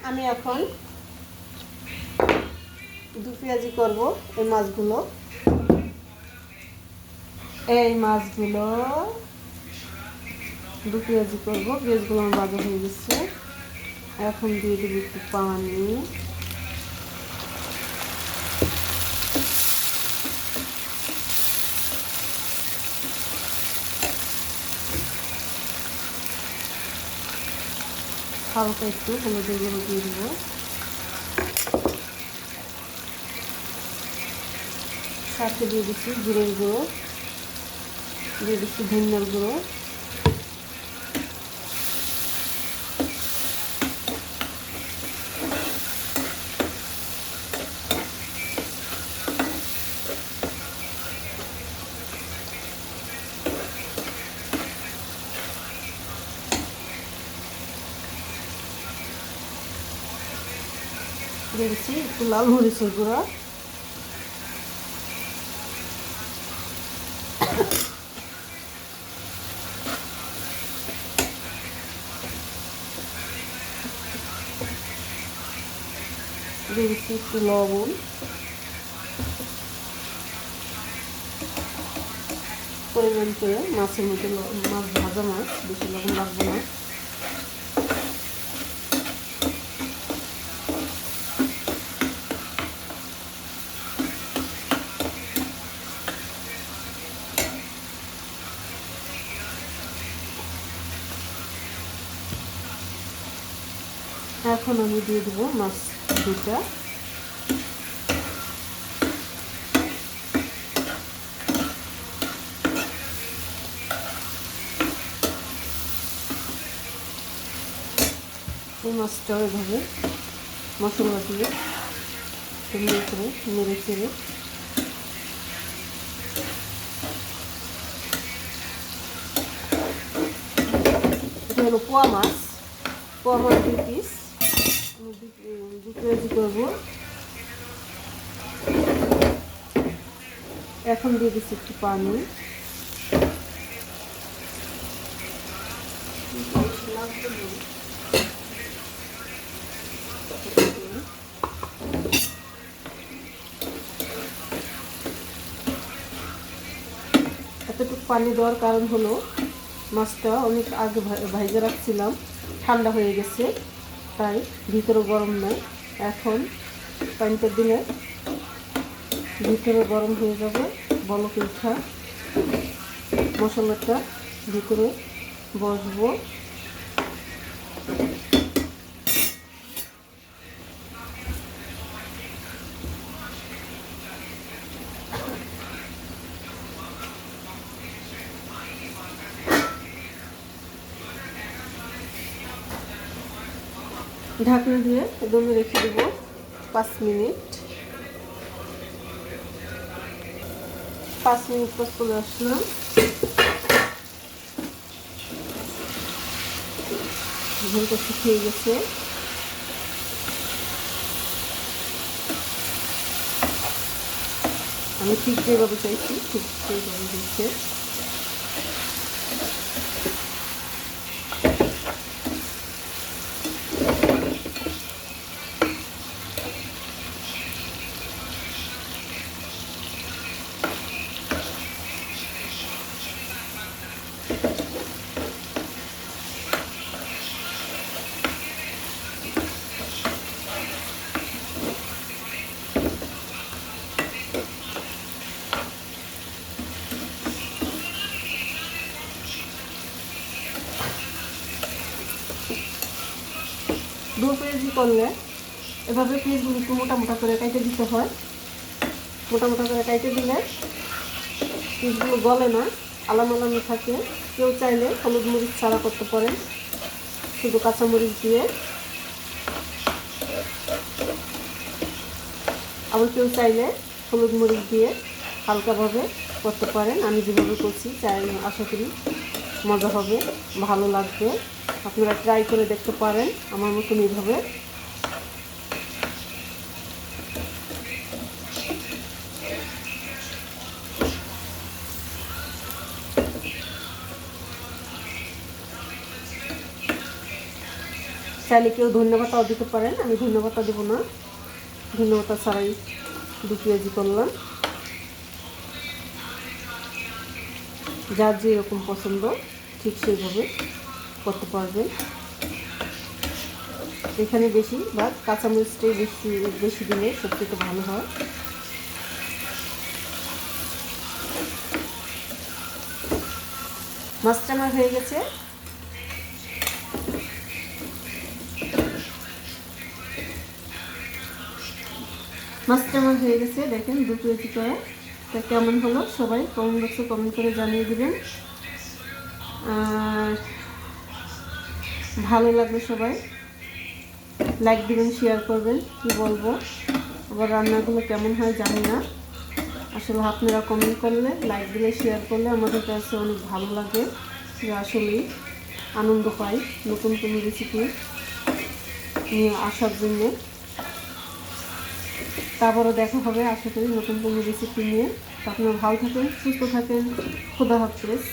আমি এখন দু পেঁয়াজি করব এই মাছগুলো দু পেঁয়াজি করবো। পেঁয়াজগুলো আমার ভাজা হয়ে গেছে। এখন দিয়ে দেবো একটু পানি। হালকা একটু হলুদের গুঁড়ো দিয়ে দেবো। সাথে দিয়ে দিচ্ছি জিরের গুঁড়ো, দিয়ে দিচ্ছি ধনিয়ার গুঁড়ো, দিয়ে দিচ্ছি একটু লাল মরিচের গুঁড়ো, দিয়ে দিচ্ছি একটু লবণ, পরিমাণ করে। মাছের মধ্যে মাছ ভাজা মাছ, বেশি লবণ লাগবে না। এখন আমি দিয়ে দেবো মাছ দুটা। এই মাছটা এভাবে মশলা দিয়ে সুন্দর করে নেড়ে চেড়ে এটা হলো পোয়া মাছ 2 পিস। আমি 2 কেজি করবো। এখন দিয়ে দিচ্ছি একটু পানি। এতটুকু পানি দেওয়ার কারণ হলো মাছটা অনেক আগে ভাইজা রাখছিলাম, ঠান্ডা হয়ে গেছে, তাই ভিতরে গরম নয়। এখন পানিটা দিলে ভিতরে গরম হয়ে যাবে, বলক উঠা মশলাটা ভিতরে বসবো। ঢাকনা দিয়ে দমে রেখে দেবো 5 মিনিট। 5 মিনিট পর চলে আসলাম। ঝোলটা শুকিয়ে গেছে। আমি ঠিক যেভাবে চাইছি ঠিক সেইভাবে দিচ্ছে। দু পেঁয়াজি করলে এভাবে পিসগুলো একটু মোটা মোটা করে কাটে দিতে হয়। মোটা মোটা করে কাটে দিলে পিসগুলো গলে না, আলামি থাকে। কেউ চাইলে হলুদ মরিচ ছাড়া করতে পারেন, শুধু কাঁচামরিচ দিয়ে। আবার কেউ চাইলে হলুদ মরিচ দিয়ে হালকাভাবে করতে পারেন। আমি যেভাবে করছি চাই, আশা করি মজা হবে, ভালো লাগবে। আপনারা ট্রাই করে দেখতে পারেন আমার মতন এইভাবে। চাইলে কেউ ধন্যবাদও দিতে পারেন, আমি ধন্যবাদটা দেবো না, ধন্যবাদটা ছাড়াই 2 কেজি করলাম। যার যেরকম পছন্দ ঠিক সেইভাবে করতে পারবেন। এখানে বেশি বা কাঁচামরিচটাই বেশি দিলে সবচেয়ে ভালো হয়। মাছটা আমার হয়ে গেছে। মাছটা আমার হয়ে গেছে, দেখেন 2 কেজি করে। তা কেমন হলো সবাই কমেন্ট বক্সে কমেন্ট করে জানিয়ে দেবেন। আর ভালো লাগবে সবাই লাইক দিবেন, শেয়ার করবেন। কি বলবো, আবার রান্নাগুলো কেমন হয় জানি না, আসলে আপনারা কমেন্ট করলে, লাইক দিলে, শেয়ার করলে আমাদের কাছে অনেক ভালো লাগে, যে আসলেই আনন্দ পাই নতুন কোনো রেসিপি নিয়ে আসার জন্য। তারপরও দেখা হবে আশা করি নতুন কোনো রেসিপি নিয়ে। আপনারা ভালো থাকেন, সুস্থ থাকেন, খোদা হাফেজ।